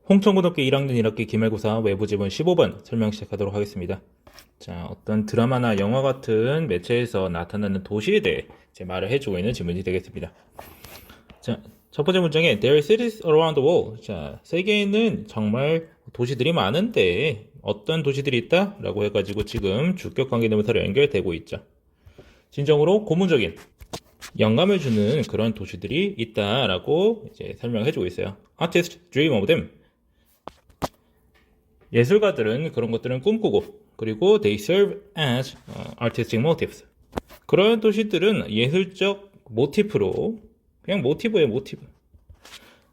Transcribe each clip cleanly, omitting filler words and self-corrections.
홍천고등학교 1학년 1학기 기말고사 외부지문 15번 설명 시작하도록 하겠습니다. 자, 어떤 드라마나 영화 같은 매체에서 나타나는 도시에 대해 제 말을 해주고 있는 질문이 되겠습니다. 자, 첫 번째 문장에 There are cities around the world. 자, 세계에는 정말 도시들이 많은데 어떤 도시들이 있다? 라고 해가지고 지금 주격 관계대명사로 연결되고 있죠. 진정으로 고문적인 영감을 주는 그런 도시들이 있다라고 이제 설명해주고 있어요. Artists dream of them. 예술가들은 그런 것들은 꿈꾸고, 그리고 they serve as artistic motives. 그런 도시들은 예술적 모티프로, 그냥 모티브예요, 모티브.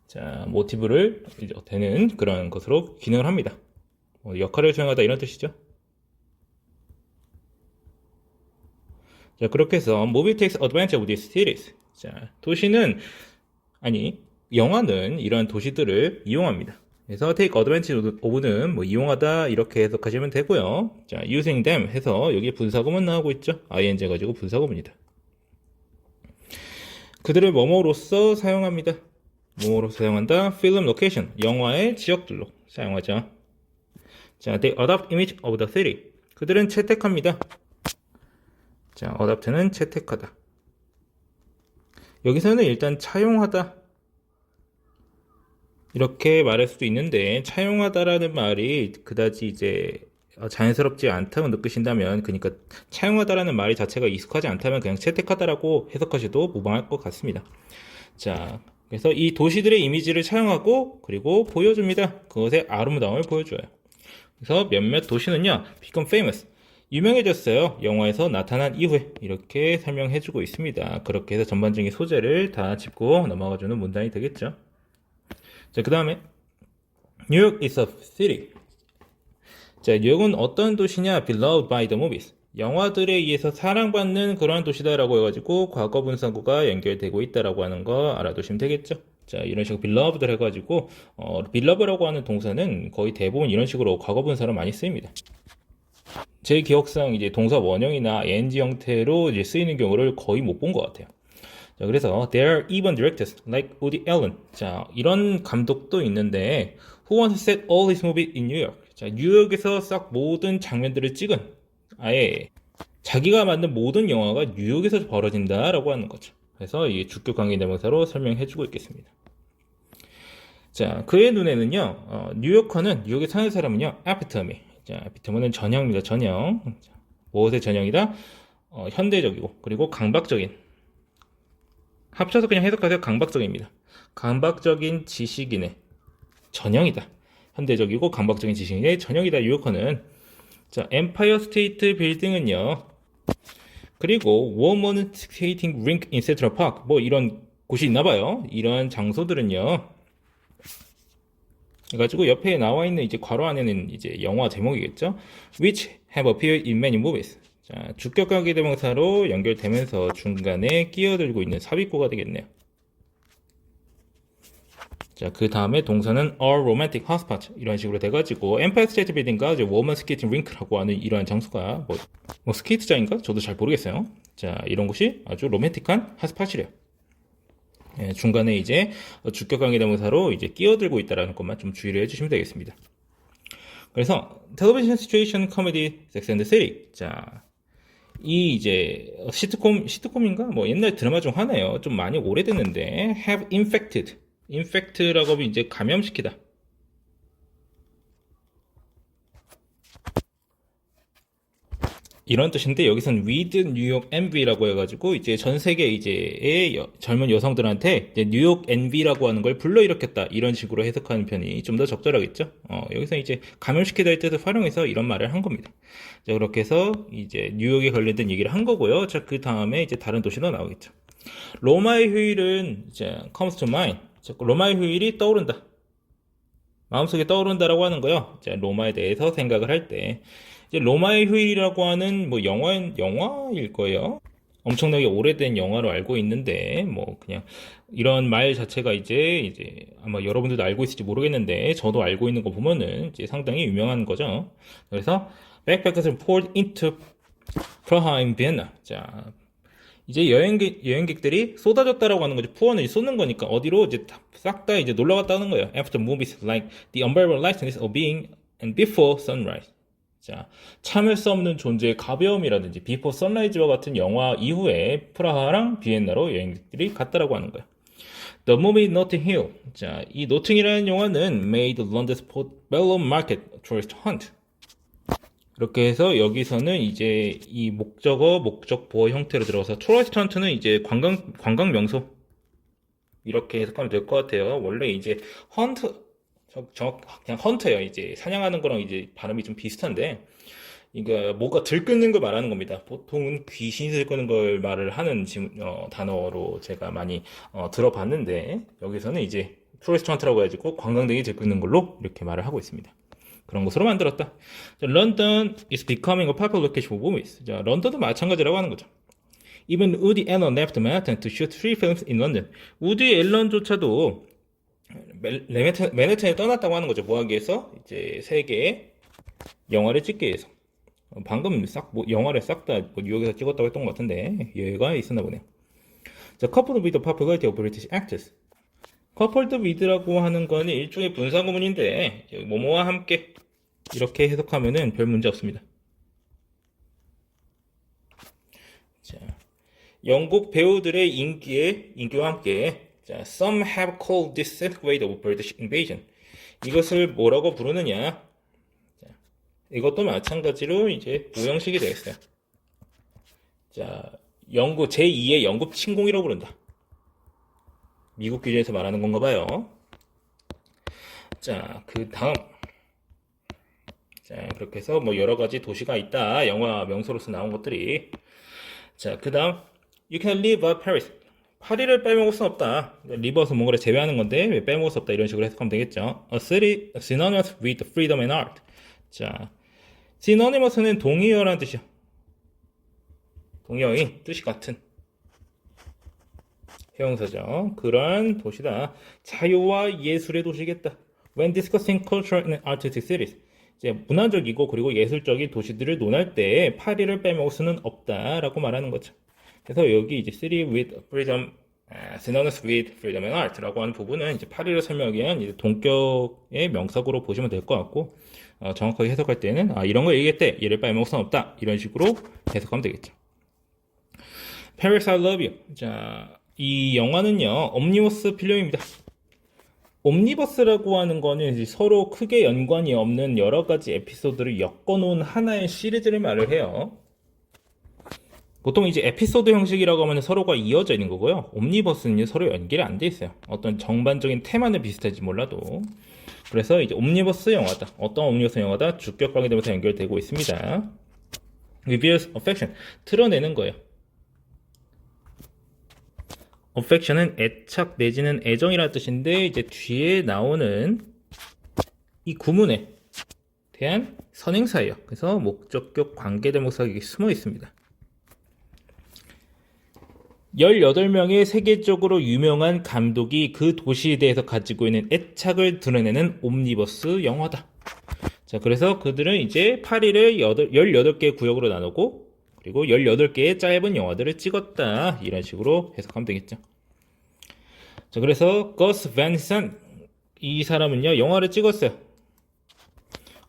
자, 모티브를 되는 그런 것으로 기능을 합니다. 역할을 수행하다 이런 뜻이죠. 자, 그렇게 해서 movie takes advantage of these cities. 자, 영화는 이런 도시들을 이용합니다. 그래서 take advantage of는 뭐 이용하다 이렇게 해석하시면 되고요. 자, using them 해서 여기 분사구문 나오고 있죠. ing 가지고 분사구문이다. 그들을 뭐뭐로서 사용합니다. 뭐뭐로 사용한다. film location, 영화의 지역들로 사용하죠. 자, they adopt image of the city. 그들은 채택합니다. 자, adopt는 채택하다. 여기서는 일단 차용하다 이렇게 말할 수도 있는데, 차용하다라는 말이 그다지 이제 자연스럽지 않다고 느끼신다면, 그러니까 차용하다라는 말이 자체가 익숙하지 않다면 그냥 채택하다라고 해석하셔도 무방할 것 같습니다. 자, 그래서 이 도시들의 이미지를 차용하고 그리고 보여줍니다. 그것의 아름다움을 보여줘요. 그래서 몇몇 도시는요, become famous, 유명해졌어요. 영화에서 나타난 이후에 이렇게 설명해주고 있습니다. 그렇게 해서 전반적인 소재를 다 짚고 넘어가주는 문단이 되겠죠. 자, 그 다음에 New York is a city. 자, 뉴욕은 어떤 도시냐? Beloved by the movies. 영화들에 의해서 사랑받는 그러한 도시다라고 해가지고 과거 분사구가 연결되고 있다라고 하는 거 알아두시면 되겠죠. 자, 이런 식으로 beloved를 해가지고 beloved라고 하는 동사는 거의 대부분 이런 식으로 과거 분사로 많이 쓰입니다. 제 기억상 이제 동사 원형이나 ing 형태로 이제 쓰이는 경우를 거의 못 본 것 같아요. 자, 그래서 there are even directors like Woody Allen. 자, 이런 감독도 있는데 who wants to set all his movies in New York. 자, 뉴욕에서 싹 모든 장면들을 찍은, 아예 자기가 만든 모든 영화가 뉴욕에서 벌어진다라고 하는 거죠. 그래서 이 주격 관계 대명사로 설명해주고 있겠습니다. 자, 그의 눈에는요, 뉴욕에 사는 사람은요, epitome. 자, epitome는 전형입니다. 전형. 자, 무엇의 전형이다? 현대적이고 그리고 강박적인. 합쳐서 그냥 해석하세요. 강박적입니다. 강박적인 지식인의 전형이다. 현대적이고 강박적인 지식인의 전형이다. 뉴요커는. 자, 엠파이어 스테이트 빌딩은요. 그리고 워먼 스케이팅 링크 인 센트럴 파크. 뭐 이런 곳이 있나봐요. 이런 장소들은요. 그래가지고 옆에 나와 있는 이제 괄호 안에는 이제 영화 제목이겠죠. Which have appeared in many movies. 자, 주격 관계 대명사로 연결되면서 중간에 끼어들고 있는 삽입구가 되겠네요. 자, 그 다음에 동사는 are romantic hotspot 이런 식으로 돼가지고 엠파이어 스테이트 빌딩과 이제 워먼 스케이팅 링크라고 하는 이러한 장소가 뭐 스케이트장인가? 저도 잘 모르겠어요. 자, 이런 곳이 아주 로맨틱한 핫스팟이래요. 예, 중간에 이제 주격 관계 대명사로 이제 끼어들고 있다라는 것만 좀 주의를 해주시면 되겠습니다. 그래서 텔레비전 시츄에이션 코미디 섹스 앤드 시티. 자, 이 이제 시트콤인가? 뭐 옛날 드라마 중 하나예요. 좀 많이 오래됐는데 have infected라고 하면 이제 감염시키다. 이런 뜻인데 여기서는 with 뉴욕 envy라고 해가지고 이제 전 세계 이제의 젊은 여성들한테 이제 뉴욕 envy라고 하는 걸 불러일으켰다 이런 식으로 해석하는 편이 좀 더 적절하겠죠. 여기서 이제 감염시키다의 뜻을 활용해서 이런 말을 한 겁니다. 자, 그렇게 해서 이제 뉴욕에 관련된 얘기를 한 거고요. 자, 그 다음에 이제 다른 도시도 나오겠죠. 로마의 휴일은 이제 comes to mind. 자, 로마의 휴일이 떠오른다. 마음속에 떠오른다라고 하는 거요. 자, 로마에 대해서 생각을 할 때. 이제 로마의 휴일이라고 하는 뭐 영화일 거예요. 엄청나게 오래된 영화로 알고 있는데 뭐 그냥 이런 말 자체가 이제 아마 여러분들도 알고 있을지 모르겠는데 저도 알고 있는 거 보면은 이제 상당히 유명한 거죠. 그래서 backpackers poured into Praha in Vienna. 자, 이제 여행객들이 쏟아졌다라고 하는 거죠. 푸어는 이제 쏟는 거니까 어디로 이제 싹 다 이제 놀러 갔다 오는 거예요. After movies like The Unbearable Lightness of Being and Before Sunrise. 자, 참을 수 없는 존재의 가벼움이라든지 Before Sunrise와 같은 영화 이후에 프라하랑 비엔나로 여행객들이 갔다라고 하는 거예요. The movie Notting Hill. 자, 이 노팅이라는 영화는 made London's Portobello Market a tourist hunt. 이렇게 해서 여기서는 이제 이 목적어, 목적보어 형태로 들어가서 tourist hunt는 이제 관광 명소. 이렇게 해석하면 될 것 같아요. 원래 이제 헌트, 그냥 헌터예요. 이제 사냥하는 거랑 이제 발음이 좀 비슷한데, 그러니까 뭐가 들끓는 걸 말하는 겁니다. 보통은 귀신이 들끓는 걸 말을 하는 단어로 제가 많이 들어봤는데, 여기서는 이제 토리스트 헌트라고 해가지고 관광객이 들끓는 걸로 이렇게 말을 하고 있습니다. 그런 것으로 만들었다. London is becoming a popular location for movies. 자, 런던도 마찬가지라고 하는 거죠. Even Woody Allen left Manhattan to shoot 3 films in London. 우디 앨런조차도 맨해튼에 떠났다고 하는 거죠. 뭐 하기 위해서? 이제 3개의 영화를 찍기 위해서. 방금 영화를 싹 다 뉴욕에서 찍었다고 했던 것 같은데 여유가 있었나 보네요. 자, coupled with the popularity of British actors. coupled with라고 하는 거는 일종의 분사구문인데 뭐뭐와 함께 이렇게 해석하면은 별 문제 없습니다. 자, 영국 배우들의 인기와 함께 자, some have called this centigrade of British invasion. 이것을 뭐라고 부르느냐? 자, 이것도 마찬가지로 이제 무형식이 되겠어요. 자, 제2의 영국 침공이라고 부른다. 미국 기준에서 말하는 건가 봐요. 자, 그 다음. 자, 그렇게 해서 뭐 여러 가지 도시가 있다. 영화 명소로서 나온 것들이. 자, 그 다음. You can leave Paris. 파리를 빼먹을 수 없다. 리버스 뭔가를 제외하는 건데 왜 빼먹을 수 없다 이런 식으로 해석하면 되겠죠. A city synonymous with freedom and art. 자, synonymous는 동의어라는 뜻이야. 동의어인 뜻이 같은 형용사죠. 그런 도시다. 자유와 예술의 도시겠다. When discussing cultural and artistic cities. 이제 문화적이고 그리고 예술적인 도시들을 논할 때 파리를 빼먹을 수는 없다라고 말하는 거죠. 그래서 여기 이제 city with freedom, synonymous with freedom and art라고 하는 부분은 이제 파리를 설명하기 위한 이제 동격의 명사구로 보시면 될 것 같고, 정확하게 해석할 때는 이런 거 얘기했대. 얘를 빼먹을 수는 없다. 이런 식으로 해석하면 되겠죠. Paris I Love You. 자, 이 영화는요 옴니버스 필름입니다. 옴니버스라고 하는 거는 이제 서로 크게 연관이 없는 여러 가지 에피소드를 엮어놓은 하나의 시리즈를 말을 해요. 보통 이제 에피소드 형식이라고 하면 서로가 이어져 있는 거고요. 옴니버스는 서로 연결이 안 돼 있어요. 어떤 정반적인 테마는 비슷할지 몰라도. 그래서 이제 옴니버스 영화다. 어떤 옴니버스 영화다? 주격 관계되면서 연결되고 있습니다. Reveals affection. 드러내는 거예요. affection은 애착 내지는 애정이라는 뜻인데 이제 뒤에 나오는 이 구문에 대한 선행사예요. 그래서 목적격 관계대명사가 여기 숨어 있습니다. 18명의 세계적으로 유명한 감독이 그 도시에 대해서 가지고 있는 애착을 드러내는 옴니버스 영화다. 자, 그래서 그들은 이제 파리를 18개의 구역으로 나누고 그리고 18개의 짧은 영화들을 찍었다. 이런 식으로 해석하면 되겠죠. 자, 그래서 거스 반 sant 이 사람은요 영화를 찍었어요.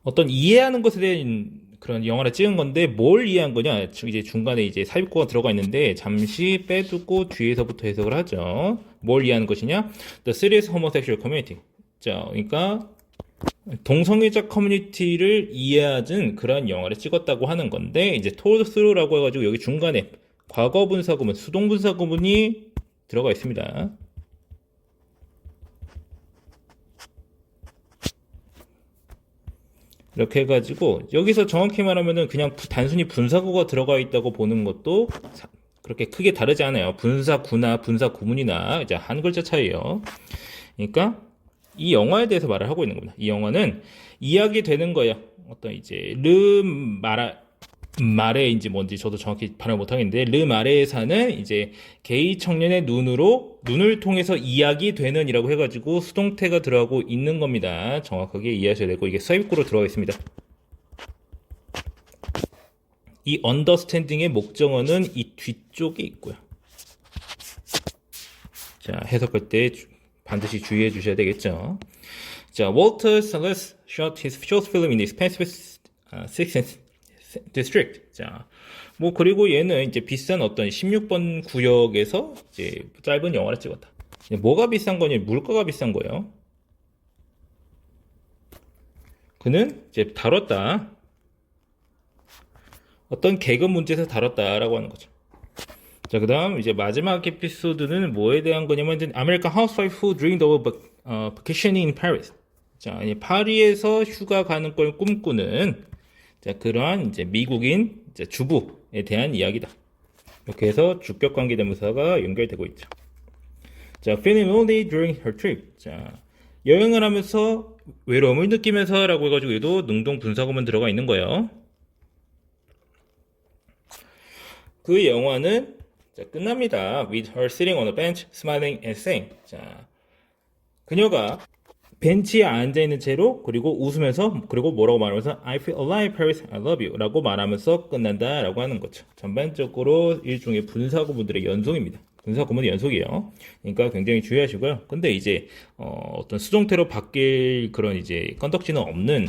어떤 이해하는 것에 대한 그런 영화를 찍은 건데 뭘 이해한 거냐? 이제 중간에 이제 삽입구가 들어가 있는데 잠시 빼두고 뒤에서부터 해석을 하죠. 뭘 이해하는 것이냐? The serious homosexual community. 자, 그러니까 동성애자 커뮤니티를 이해하는 그런 영화를 찍었다고 하는 건데 이제 told through라고 해가지고 여기 중간에 과거 분사 구문, 수동 분사 구문이 들어가 있습니다. 이렇게 해가지고 여기서 정확히 말하면은 그냥 단순히 분사구가 들어가 있다고 보는 것도 그렇게 크게 다르지 않아요. 분사구나 분사구문이나 이제 한 글자 차이예요. 그러니까 이 영화에 대해서 말을 하고 있는 겁니다. 이 영화는 이야기되는 거예요. 어떤 이제 마레인지 뭔지 저도 정확히 발음 못하겠는데 마레에 사는 이제 게이 청년의 눈을 통해서 이야기되는 이라고 해가지고 수동태가 들어가고 있는 겁니다. 정확하게 이해하셔야 되고 이게 삽입구로 들어가 있습니다. 이 understanding의 목적어는 이 뒤쪽에 있고요. 자, 해석할 때 반드시 주의해 주셔야 되겠죠. 자, Walter Salles shot his short film in the Pacific 16th District. 자, 뭐 그리고 얘는 이제 비싼 어떤 16번 구역에서 이제 짧은 영화를 찍었다. 뭐가 비싼 거냐? 물가가 비싼 거예요. 그는 이제 다뤘다. 어떤 개그 문제에서 다뤘다라고 하는 거죠. 자, 그 다음 이제 마지막 에피소드는 뭐에 대한 거냐면 American housewife who dreamed of vacationing in Paris. 자, 파리에서 휴가 가는 걸 꿈꾸는 자, 그러한 이제 미국인 이제 주부에 대한 이야기다. 이렇게 해서 주격 관계 대명사가 연결되고 있죠. 자, feeling lonely during her trip. 자, 여행을 하면서 외로움을 느끼면서라고 해가지고 얘도 능동 분사구문 들어가 있는 거예요. 그 영화는 자, 끝납니다. With her sitting on a bench, smiling and saying. 자, 그녀가 벤치에 앉아있는 채로 그리고 웃으면서 그리고 뭐라고 말하면서 I feel alive, Paris, I love you 라고 말하면서 끝난다 라고 하는 거죠. 전반적으로 일종의 분사구문들의 연속입니다. 분사구문의 연속이에요. 그러니까 굉장히 주의하시고요. 근데 이제 어떤 수동태로 바뀔 그런 이제 건덕지는 없는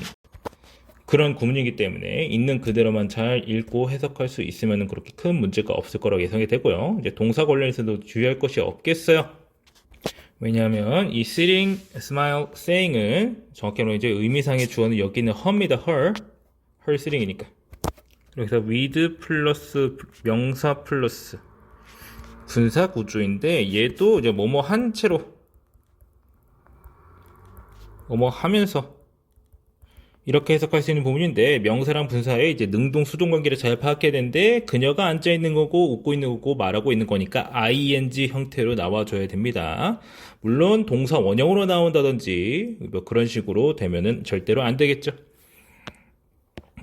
그런 구문이기 때문에 있는 그대로만 잘 읽고 해석할 수 있으면 그렇게 큰 문제가 없을 거라고 예상이 되고요. 이제 동사 관련해서도 주의할 것이 없겠어요. 왜냐하면 이 sitting, smile, saying은 정확히 말하면 이제 의미상의 주어는 여기는 her입니다. her sitting이니까. 그래서 with 플러스 명사 플러스 분사 구조인데 얘도 이제 뭐뭐 한 채로 뭐뭐 하면서 이렇게 해석할 수 있는 부분인데 명사랑 분사의 이제 능동 수동 관계를 잘 파악해야 되는데 그녀가 앉아 있는 거고 웃고 있는 거고 말하고 있는 거니까 ing 형태로 나와줘야 됩니다. 물론 동사 원형으로 나온다든지 뭐 그런 식으로 되면은 절대로 안 되겠죠.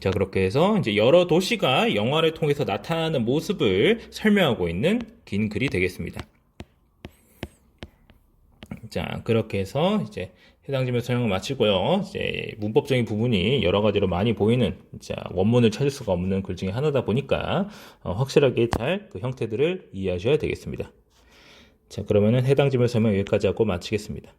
자, 그렇게 해서 이제 여러 도시가 영화를 통해서 나타나는 모습을 설명하고 있는 긴 글이 되겠습니다. 자, 그렇게 해서 이제 해당 지문 설명을 마치고요. 이제 문법적인 부분이 여러 가지로 많이 보이는 자, 원문을 찾을 수가 없는 글 중에 하나다 보니까 확실하게 잘 그 형태들을 이해하셔야 되겠습니다. 자, 그러면은 해당 지문 설명 여기까지 하고 마치겠습니다.